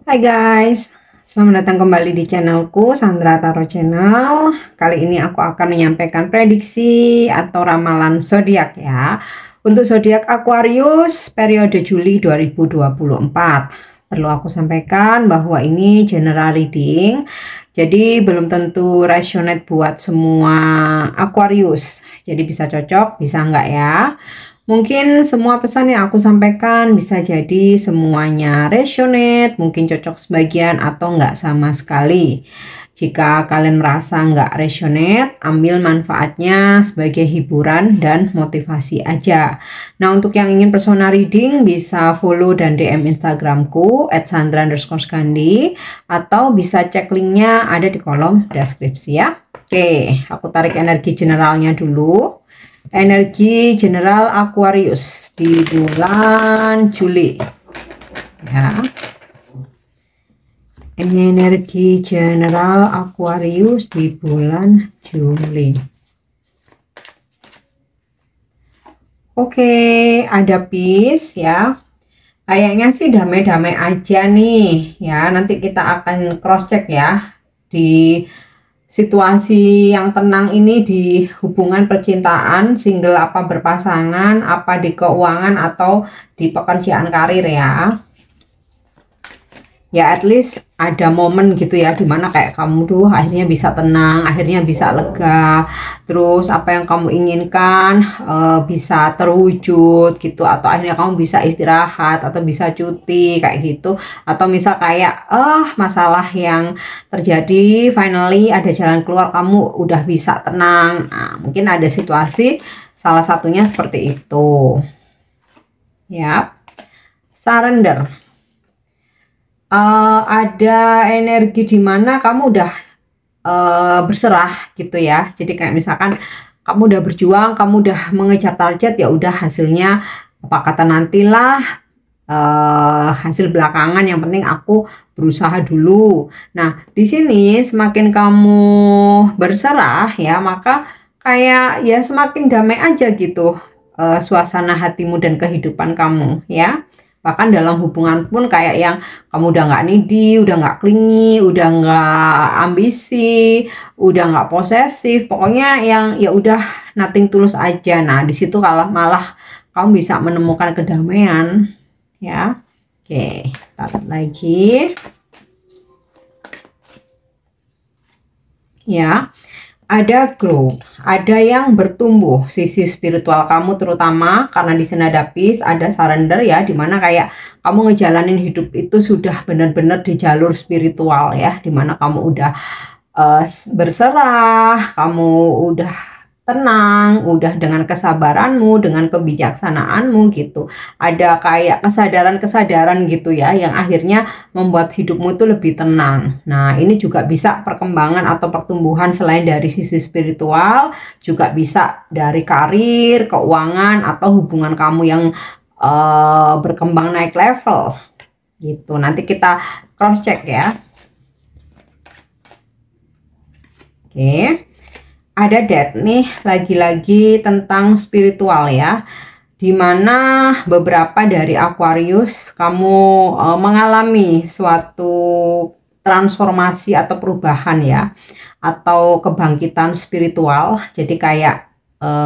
Hai guys, selamat datang kembali di channelku Sandra Tarot Channel. Kali ini aku akan menyampaikan prediksi atau ramalan zodiak ya. Untuk zodiak Aquarius periode Juli 2024. Perlu aku sampaikan bahwa ini general reading. Jadi belum tentu resonate buat semua Aquarius. Jadi bisa cocok, bisa enggak ya. Mungkin semua pesan yang aku sampaikan bisa jadi semuanya resonate, mungkin cocok sebagian atau enggak sama sekali. Jika kalian merasa enggak resonate, ambil manfaatnya sebagai hiburan dan motivasi aja. Nah, untuk yang ingin personal reading bisa follow dan DM Instagramku @sandra_skandi atau bisa cek linknya ada di kolom deskripsi ya. Oke, aku tarik energi generalnya dulu. Energi general Aquarius di bulan Juli ya. Energi general Aquarius di bulan Juli. Oke, ada peace ya. Kayaknya sih damai-damai aja nih ya. Nanti kita akan cross check ya di situasi yang tenang ini di hubungan percintaan, single apa berpasangan, apa di keuangan atau di pekerjaan karir ya. Ya at least ada momen gitu ya dimana kayak kamu tuh akhirnya bisa tenang, akhirnya bisa lega, terus apa yang kamu inginkan bisa terwujud gitu, atau akhirnya kamu bisa istirahat atau bisa cuti kayak gitu, atau misal kayak masalah yang terjadi finally ada jalan keluar, kamu udah bisa tenang. Nah, mungkin ada situasi salah satunya seperti itu ya. Surrender. Ada energi di mana kamu udah berserah gitu ya. Jadi kayak misalkan kamu udah berjuang, kamu udah mengejar target, ya udah hasilnya apa kata nantilah, hasil belakangan, yang penting aku berusaha dulu. Nah, di sini semakin kamu berserah ya, maka kayak ya semakin damai aja gitu suasana hatimu dan kehidupan kamu ya. Bahkan dalam hubungan pun kayak yang kamu udah nggak needy, udah nggak clingy, udah nggak ambisi, udah nggak posesif, pokoknya yang ya udah nothing tulus aja. Nah, di situ kalau malah kamu bisa menemukan kedamaian ya. Oke, tarik lagi ya. Ada growth, ada yang bertumbuh sisi spiritual kamu, terutama karena di sana ada peace, ada surrender ya, dimana kayak kamu ngejalanin hidup itu sudah benar-benar di jalur spiritual ya, dimana kamu udah berserah, kamu udah tenang, udah dengan kesabaranmu, dengan kebijaksanaanmu gitu. Ada kayak kesadaran-kesadaran gitu ya, yang akhirnya membuat hidupmu itu lebih tenang. Nah, ini juga bisa perkembangan atau pertumbuhan selain dari sisi spiritual, juga bisa dari karir, keuangan, atau hubungan kamu yang berkembang naik level gitu. Nanti kita cross check ya. Oke. Ada death nih, lagi-lagi tentang spiritual ya, dimana beberapa dari Aquarius kamu mengalami suatu transformasi atau perubahan ya, atau kebangkitan spiritual. Jadi kayak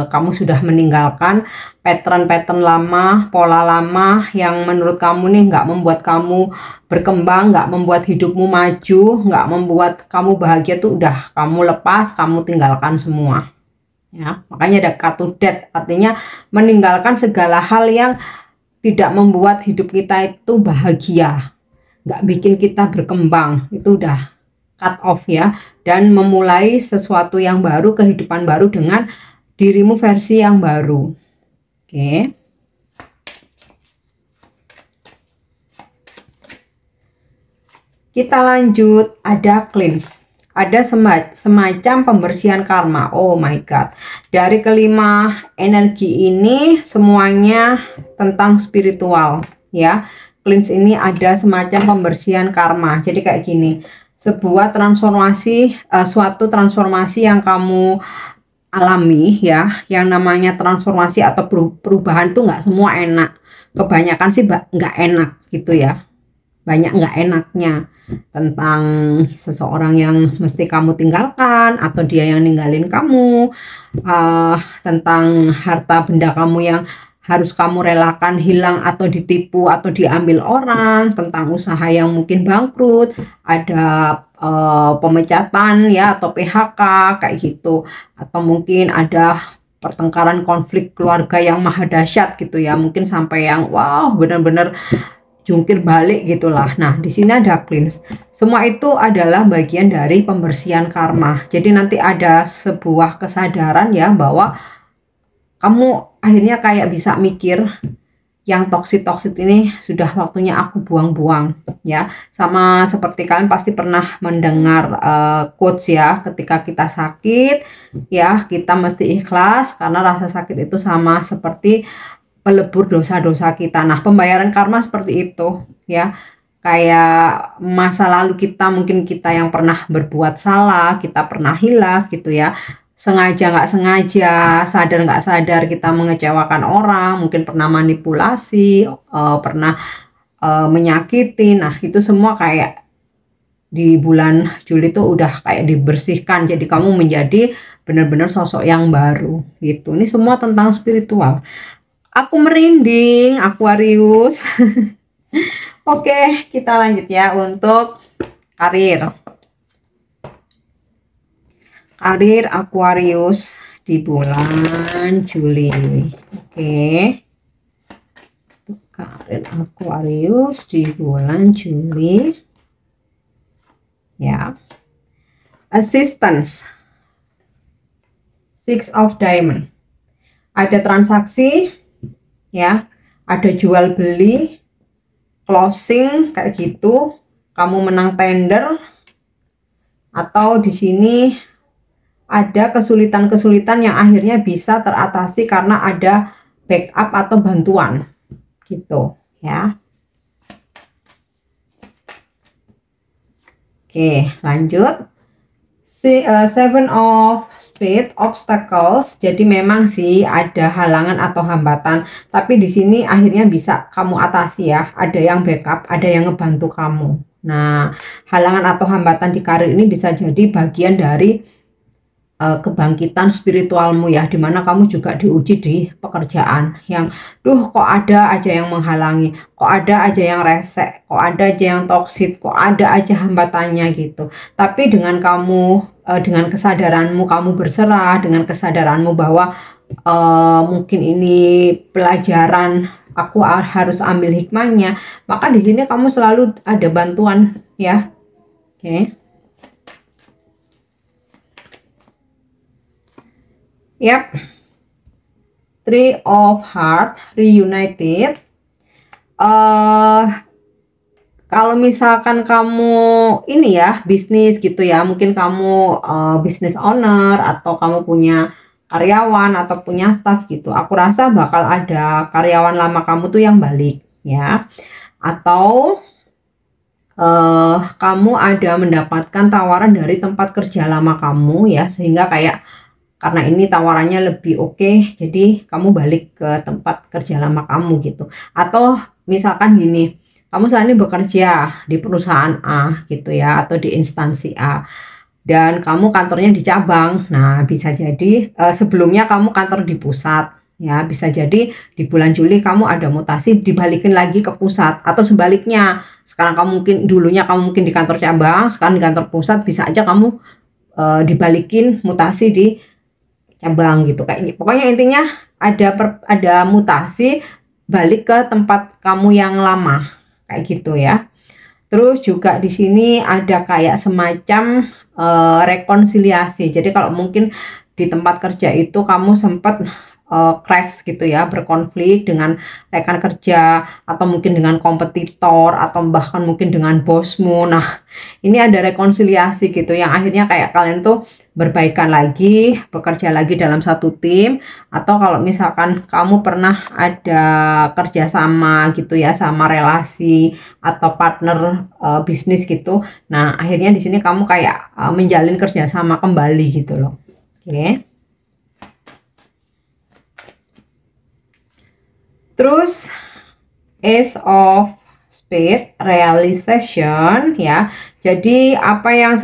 kamu sudah meninggalkan pattern-pattern lama, pola lama yang menurut kamu nih nggak membuat kamu berkembang, nggak membuat hidupmu maju, nggak membuat kamu bahagia, tuh udah kamu lepas, kamu tinggalkan semua ya. Makanya ada kartu death, artinya meninggalkan segala hal yang tidak membuat hidup kita itu bahagia, nggak bikin kita berkembang, itu udah cut off ya, dan memulai sesuatu yang baru, kehidupan baru dengan dirimu versi yang baru. Oke. Kita lanjut, ada cleanse. Ada semacam pembersihan karma. Oh my god. Dari kelima energi ini semuanya tentang spiritual ya. Cleanse ini ada semacam pembersihan karma. Jadi kayak gini, sebuah transformasi, suatu transformasi yang kamu alami ya. Yang namanya transformasi atau perubahan tuh nggak semua enak, kebanyakan sih nggak enak gitu ya. banyak nggak enaknya, tentang seseorang yang mesti kamu tinggalkan atau dia yang ninggalin kamu, tentang harta benda kamu yang harus kamu relakan hilang atau ditipu atau diambil orang, tentang usaha yang mungkin bangkrut, ada pemecatan ya atau PHK kayak gitu, atau mungkin ada pertengkaran konflik keluarga yang maha dahsyat gitu ya, mungkin sampai yang wow benar-benar jungkir balik gitulah. Nah, di sini ada cleanse. Semua itu adalah bagian dari pembersihan karma. Jadi nanti ada sebuah kesadaran ya bahwa kamu akhirnya kayak bisa mikir yang toksit-toksit ini sudah waktunya aku buang-buang ya. Sama seperti kalian pasti pernah mendengar quotes ya, ketika kita sakit ya kita mesti ikhlas karena rasa sakit itu sama seperti pelebur dosa-dosa kita. Nah, pembayaran karma seperti itu ya. Kayak masa lalu kita, mungkin kita yang pernah berbuat salah, kita pernah hilaf gitu ya. Sengaja nggak sengaja, sadar nggak sadar kita mengecewakan orang, mungkin pernah manipulasi, pernah menyakiti. Nah, itu semua kayak di bulan Juli itu udah kayak dibersihkan. Jadi kamu menjadi benar-benar sosok yang baru gitu. Ini semua tentang spiritual. Aku merinding, Aquarius. Oke, kita lanjut ya untuk karir. Karir Aquarius di bulan Juli. Oke. Karir Aquarius di bulan Juli. Ya. Assistance. Six of Diamond. Ada transaksi ya, ada jual beli, closing kayak gitu, kamu menang tender, atau di sini ada kesulitan-kesulitan yang akhirnya bisa teratasi karena ada backup atau bantuan gitu ya. Oke, lanjut. Seven of Spades, obstacles. Jadi memang sih ada halangan atau hambatan, tapi di sini akhirnya bisa kamu atasi ya. Ada yang backup, ada yang ngebantu kamu. Nah, halangan atau hambatan di karir ini bisa jadi bagian dari kebangkitan spiritualmu ya, dimana kamu juga diuji di pekerjaan yang kok ada aja yang menghalangi, kok ada aja yang resek, kok ada aja yang toksit, kok ada aja hambatannya gitu. Tapi dengan kamu dengan kesadaranmu kamu berserah, dengan kesadaranmu bahwa mungkin ini pelajaran, aku harus ambil hikmahnya, maka di sini kamu selalu ada bantuan ya. Oke. Yap, Three of Heart reunited. Kalau misalkan kamu ini ya bisnis gitu ya, mungkin kamu business owner atau kamu punya karyawan atau punya staff gitu, aku rasa bakal ada karyawan lama kamu tuh yang balik ya, atau kamu ada mendapatkan tawaran dari tempat kerja lama kamu ya, sehingga kayak karena ini tawarannya lebih oke, jadi kamu balik ke tempat kerja lama kamu gitu. Atau misalkan gini, kamu saat ini bekerja di perusahaan A gitu ya, atau di instansi A, dan kamu kantornya di cabang. Nah, bisa jadi sebelumnya kamu kantor di pusat ya, bisa jadi di bulan Juli kamu ada mutasi dibalikin lagi ke pusat, atau sebaliknya, sekarang kamu mungkin dulunya kamu mungkin di kantor cabang, sekarang di kantor pusat, bisa aja kamu dibalikin mutasi di cabang gitu. Kayak pokoknya intinya ada mutasi balik ke tempat kamu yang lama kayak gitu ya. Terus juga di sini ada kayak semacam rekonsiliasi. Jadi kalau mungkin di tempat kerja itu kamu sempat crash gitu ya, berkonflik dengan rekan kerja, atau mungkin dengan kompetitor, atau bahkan mungkin dengan bosmu. Nah, ini ada rekonsiliasi gitu yang akhirnya kayak kalian tuh berbaikan lagi, bekerja lagi dalam satu tim. Atau kalau misalkan kamu pernah ada kerjasama gitu ya, sama relasi atau partner bisnis gitu, nah akhirnya di sini kamu kayak menjalin kerjasama kembali gitu loh. Oke. Terus Ace of Speed realization ya. Jadi apa yang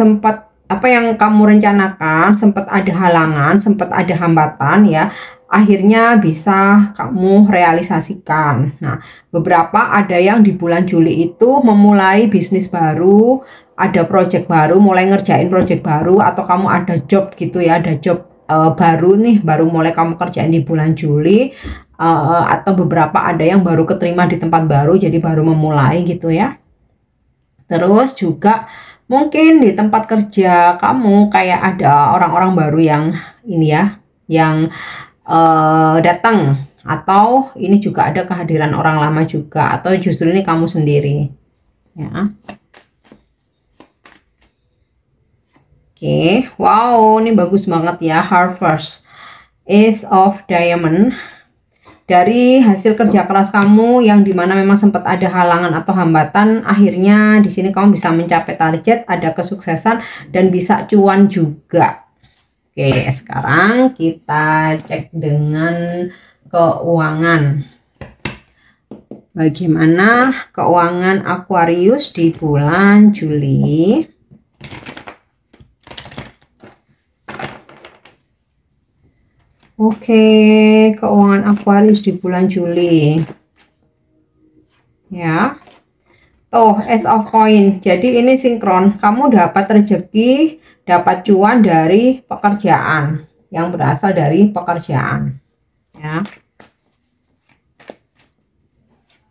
kamu rencanakan sempat ada halangan, sempat ada hambatan ya, akhirnya bisa kamu realisasikan. Nah, beberapa ada yang di bulan Juli itu memulai bisnis baru, ada project baru, mulai ngerjain project baru, atau kamu ada job gitu ya, ada job baru nih, baru mulai kamu kerjain di bulan Juli, atau beberapa ada yang baru keterima di tempat baru, jadi baru memulai gitu ya. Terus juga mungkin di tempat kerja kamu kayak ada orang-orang baru yang ini ya, yang datang, atau ini juga ada kehadiran orang lama juga, atau justru ini kamu sendiri ya. Oke, wow, ini bagus banget ya, Harvest, Ace of Diamond. Dari hasil kerja keras kamu yang dimana memang sempat ada halangan atau hambatan, akhirnya di sini kamu bisa mencapai target, ada kesuksesan dan bisa cuan juga. Oke, sekarang kita cek dengan keuangan. Bagaimana keuangan Aquarius di bulan Juli? Oke, keuangan Aquarius di bulan Juli. Ya. Tuh, Ace of Coin. Jadi ini sinkron. Kamu dapat rezeki, dapat cuan dari pekerjaan, yang berasal dari pekerjaan. Ya.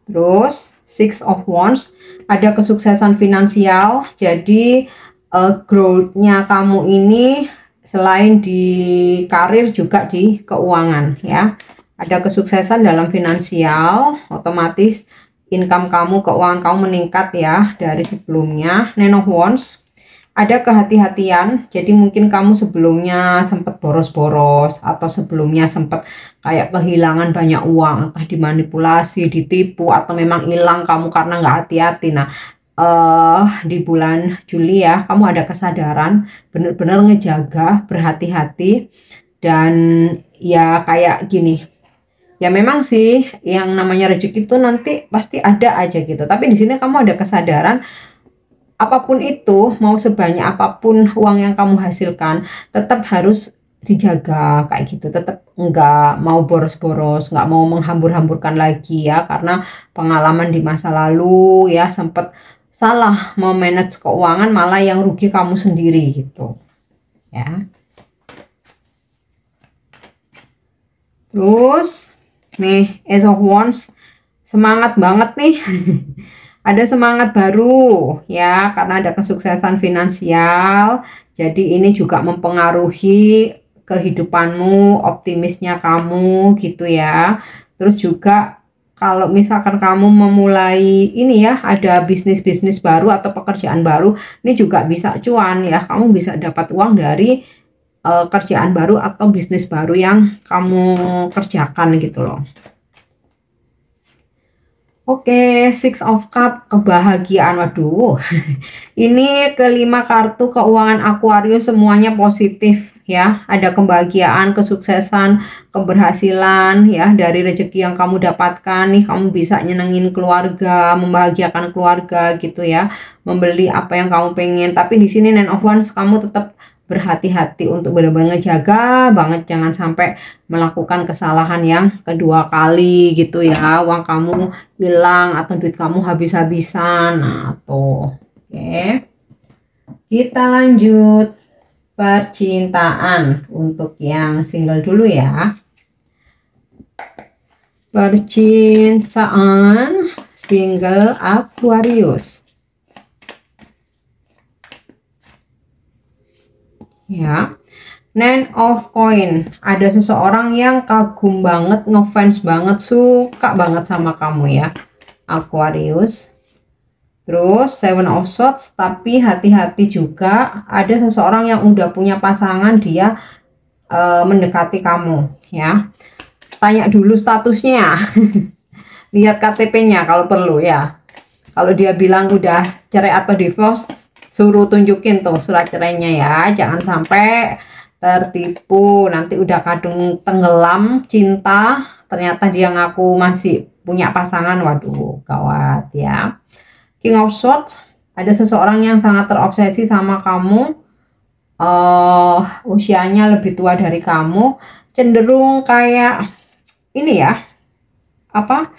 Terus Six of Wands, ada kesuksesan finansial. Jadi growth-nya kamu ini selain di karir juga di keuangan ya. Ada kesuksesan dalam finansial, otomatis income kamu, keuangan kamu meningkat ya dari sebelumnya. Nine of Wands, ada kehati-hatian. Jadi mungkin kamu sebelumnya sempat boros-boros, atau sebelumnya sempat kayak kehilangan banyak uang, entah dimanipulasi, ditipu, atau memang hilang kamu karena nggak hati-hati. Nah, di bulan Juli ya, kamu ada kesadaran, benar-benar ngejaga, berhati-hati, dan ya kayak gini. Ya memang sih yang namanya rezeki itu nanti pasti ada aja gitu. Tapi di sini kamu ada kesadaran, apapun itu, mau sebanyak apapun uang yang kamu hasilkan, tetap harus dijaga kayak gitu. Tetap nggak mau boros-boros, nggak mau menghambur-hamburkan lagi ya, karena pengalaman di masa lalu ya sempat salah mau manage keuangan, malah yang rugi kamu sendiri gitu ya. Terus nih Ace of Wands, semangat banget nih. Ada semangat baru ya, karena ada kesuksesan finansial. Jadi ini juga mempengaruhi kehidupanmu, optimisnya kamu gitu ya. Terus juga kalau misalkan kamu memulai ini ya, ada bisnis-bisnis baru atau pekerjaan baru, ini juga bisa cuan ya. Kamu bisa dapat uang dari kerjaan baru atau bisnis baru yang kamu kerjakan gitu loh. Oke, Six of Cup, kebahagiaan. Waduh, ini kelima kartu keuangan Aquarius semuanya positif ya. Ada kebahagiaan, kesuksesan, keberhasilan ya dari rezeki yang kamu dapatkan nih. Kamu bisa nyenengin keluarga, membahagiakan keluarga gitu ya, membeli apa yang kamu pengen. Tapi di sini Nine of Wands, kamu tetap berhati-hati untuk benar-benar ngejaga banget, jangan sampai melakukan kesalahan yang kedua kali gitu ya, uang kamu hilang atau duit kamu habis-habisan. Nah tuh, oke, kita lanjut percintaan untuk yang single dulu ya. Percintaan single Aquarius ya. Nine of Coin, ada seseorang yang kagum banget, ngefans banget, suka banget sama kamu ya Aquarius. Terus Seven of Swords, tapi hati-hati juga, ada seseorang yang udah punya pasangan, dia mendekati kamu ya. Tanya dulu statusnya. Lihat KTP-nya kalau perlu ya. Kalau dia bilang udah cerai atau divorce, suruh tunjukin tuh surat cerainya ya. Jangan sampai tertipu, nanti udah kadung tenggelam cinta, ternyata dia ngaku masih punya pasangan, waduh gawat ya. King of Swords, ada seseorang yang sangat terobsesi sama kamu, usianya lebih tua dari kamu, cenderung kayak ini ya, apa,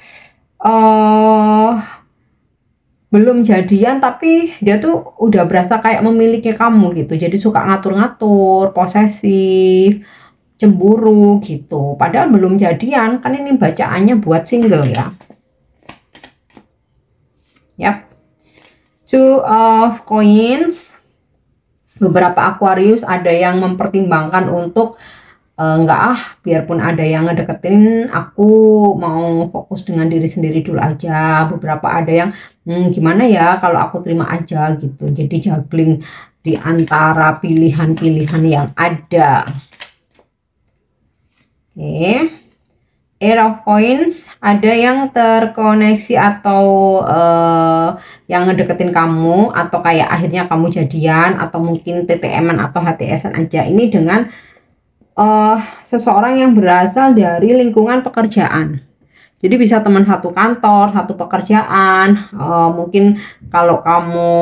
belum jadian tapi dia tuh udah berasa kayak memiliki kamu gitu, jadi suka ngatur-ngatur, posesif, cemburu gitu, padahal belum jadian kan. Ini bacaannya buat single ya. Yap. Two of Coins, beberapa Aquarius ada yang mempertimbangkan untuk enggak biarpun ada yang ngedeketin, aku mau fokus dengan diri sendiri dulu aja. Beberapa ada yang gimana ya kalau aku terima aja gitu, jadi juggling di antara pilihan-pilihan yang ada. Oke. Eight of Coins, ada yang terkoneksi atau yang ngedeketin kamu, atau kayak akhirnya kamu jadian, atau mungkin TTM-an atau HTS-an aja. Ini dengan seseorang yang berasal dari lingkungan pekerjaan. Jadi bisa teman satu kantor, satu pekerjaan, mungkin kalau kamu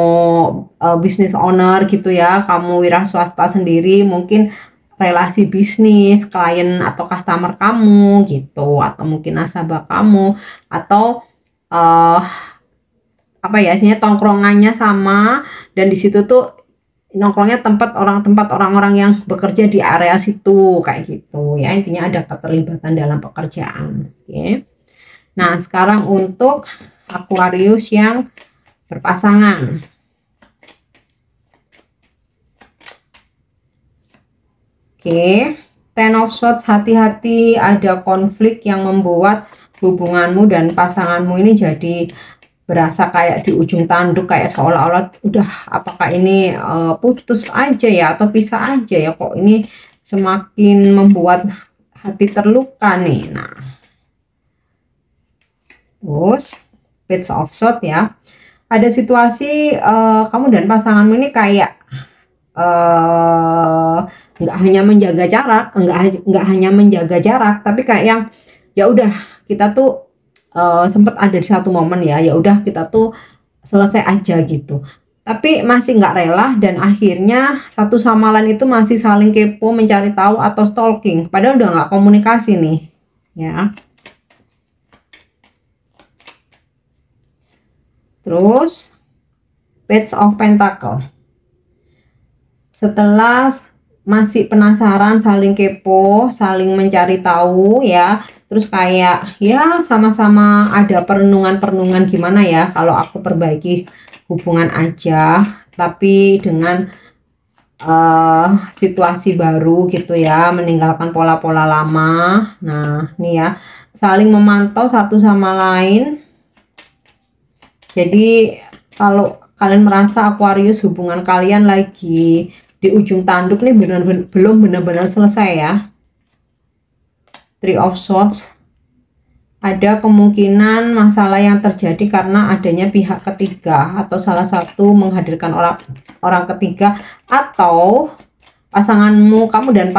business owner gitu ya, kamu wira swasta sendiri, mungkin relasi bisnis, klien atau customer kamu gitu, atau mungkin nasabah kamu, atau apa ya, istilahnya tongkrongannya sama, dan di situ tuh nongkrongnya tempat orang-orang yang bekerja di area situ kayak gitu ya. Intinya ada keterlibatan dalam pekerjaan. Oke. Nah sekarang untuk Aquarius yang berpasangan. Oke. Ten of Swords, hati-hati, ada konflik yang membuat hubunganmu dan pasanganmu ini jadi berasa kayak di ujung tanduk, kayak seolah-olah udah apakah ini putus aja ya atau pisah aja ya, kok ini semakin membuat hati terluka nih. Nah terus Page of Swords ya, ada situasi kamu dan pasanganmu ini kayak nggak hanya menjaga jarak, nggak hanya menjaga jarak, tapi kayak yang ya udah kita tuh sempat ada di satu momen ya udah kita tuh selesai aja gitu, tapi masih nggak rela, dan akhirnya satu sama lain itu masih saling kepo, mencari tahu atau stalking, padahal udah nggak komunikasi nih ya. Terus Page of Pentacle, setelah masih penasaran, saling kepo, saling mencari tahu ya, terus kayak ya sama-sama ada perenungan gimana ya kalau aku perbaiki hubungan aja, tapi dengan situasi baru gitu ya, meninggalkan pola-pola lama. Nah ini ya, saling memantau satu sama lain. Jadi kalau kalian merasa Aquarius hubungan kalian lagi di ujung tanduk nih, belum benar-benar selesai ya. Three of Swords, ada kemungkinan masalah yang terjadi karena adanya pihak ketiga, atau salah satu menghadirkan orang ketiga, atau pasanganmu, kamu dan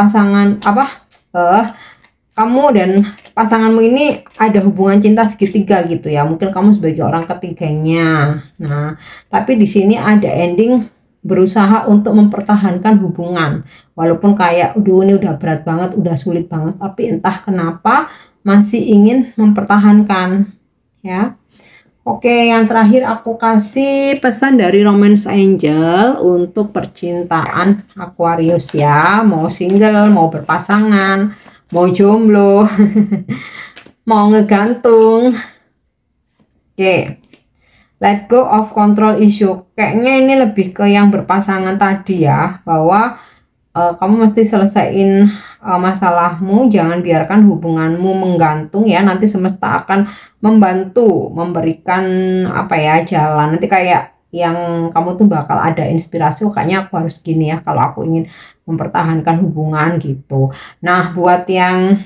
pasanganmu ini ada hubungan cinta segitiga gitu ya, mungkin kamu sebagai orang ketiganya. Nah tapi di sini ada ending berusaha untuk mempertahankan hubungan, walaupun kayak ini udah berat banget, udah sulit banget, tapi entah kenapa masih ingin mempertahankan ya. Oke, yang terakhir aku kasih pesan dari Romance Angel untuk percintaan Aquarius ya, mau single, mau berpasangan, mau jomblo, mau ngegantung. Oke. Let go of control issue. Kayaknya ini lebih ke yang berpasangan tadi ya, bahwa kamu mesti selesaiin masalahmu, jangan biarkan hubunganmu menggantung ya. Nanti semesta akan membantu, memberikan apa ya, jalan. Nanti kayak yang kamu tuh bakal ada inspirasi, kayaknya aku harus gini ya kalau aku ingin mempertahankan hubungan gitu. Nah buat yang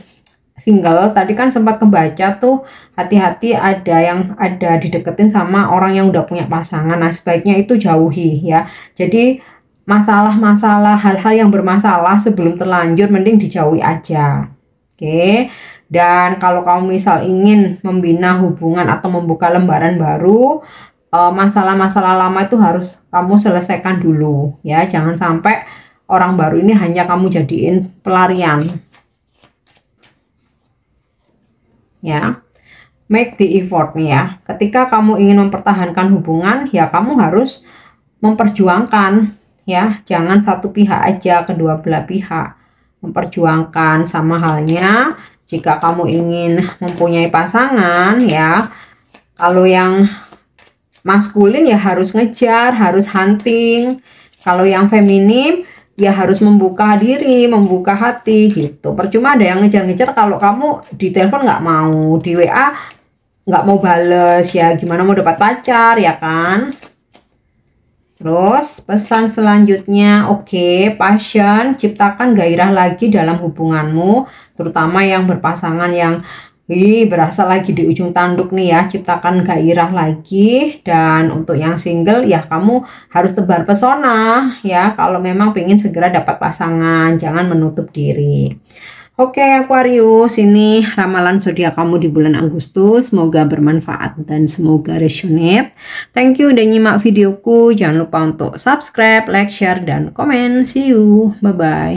single tadi kan sempat kebaca tuh, hati-hati ada dideketin sama orang yang udah punya pasangan. Nah sebaiknya itu jauhi ya. Jadi masalah-masalah, hal-hal yang bermasalah sebelum terlanjur mending dijauhi aja. Oke. Dan kalau kamu misal ingin membina hubungan atau membuka lembaran baru, masalah-masalah lama itu harus kamu selesaikan dulu ya. Jangan sampai orang baru ini hanya kamu jadiin pelarian ya. Make the effort nih ya. Ketika kamu ingin mempertahankan hubungan, ya kamu harus memperjuangkan ya. Jangan satu pihak aja, kedua belah pihak memperjuangkan. Sama halnya jika kamu ingin mempunyai pasangan ya, kalau yang maskulin ya harus ngejar, harus hunting. Kalau yang feminim ya harus membuka diri, membuka hati gitu. Percuma ada yang ngejar-ngejar kalau kamu di telepon nggak mau, di WA nggak mau bales ya, gimana mau dapat pacar ya kan. Terus pesan selanjutnya, oke, passion, ciptakan gairah lagi dalam hubunganmu, terutama yang berpasangan yang berasa lagi di ujung tanduk nih ya, ciptakan gairah lagi. Dan untuk yang single ya kamu harus tebar pesona ya, kalau memang pengen segera dapat pasangan, jangan menutup diri. Oke Aquarius, ini ramalan zodiak kamu di bulan Agustus. Semoga bermanfaat dan semoga resonate. Thank you udah nyimak videoku. Jangan lupa untuk subscribe, like, share, dan komen. See you. Bye-bye.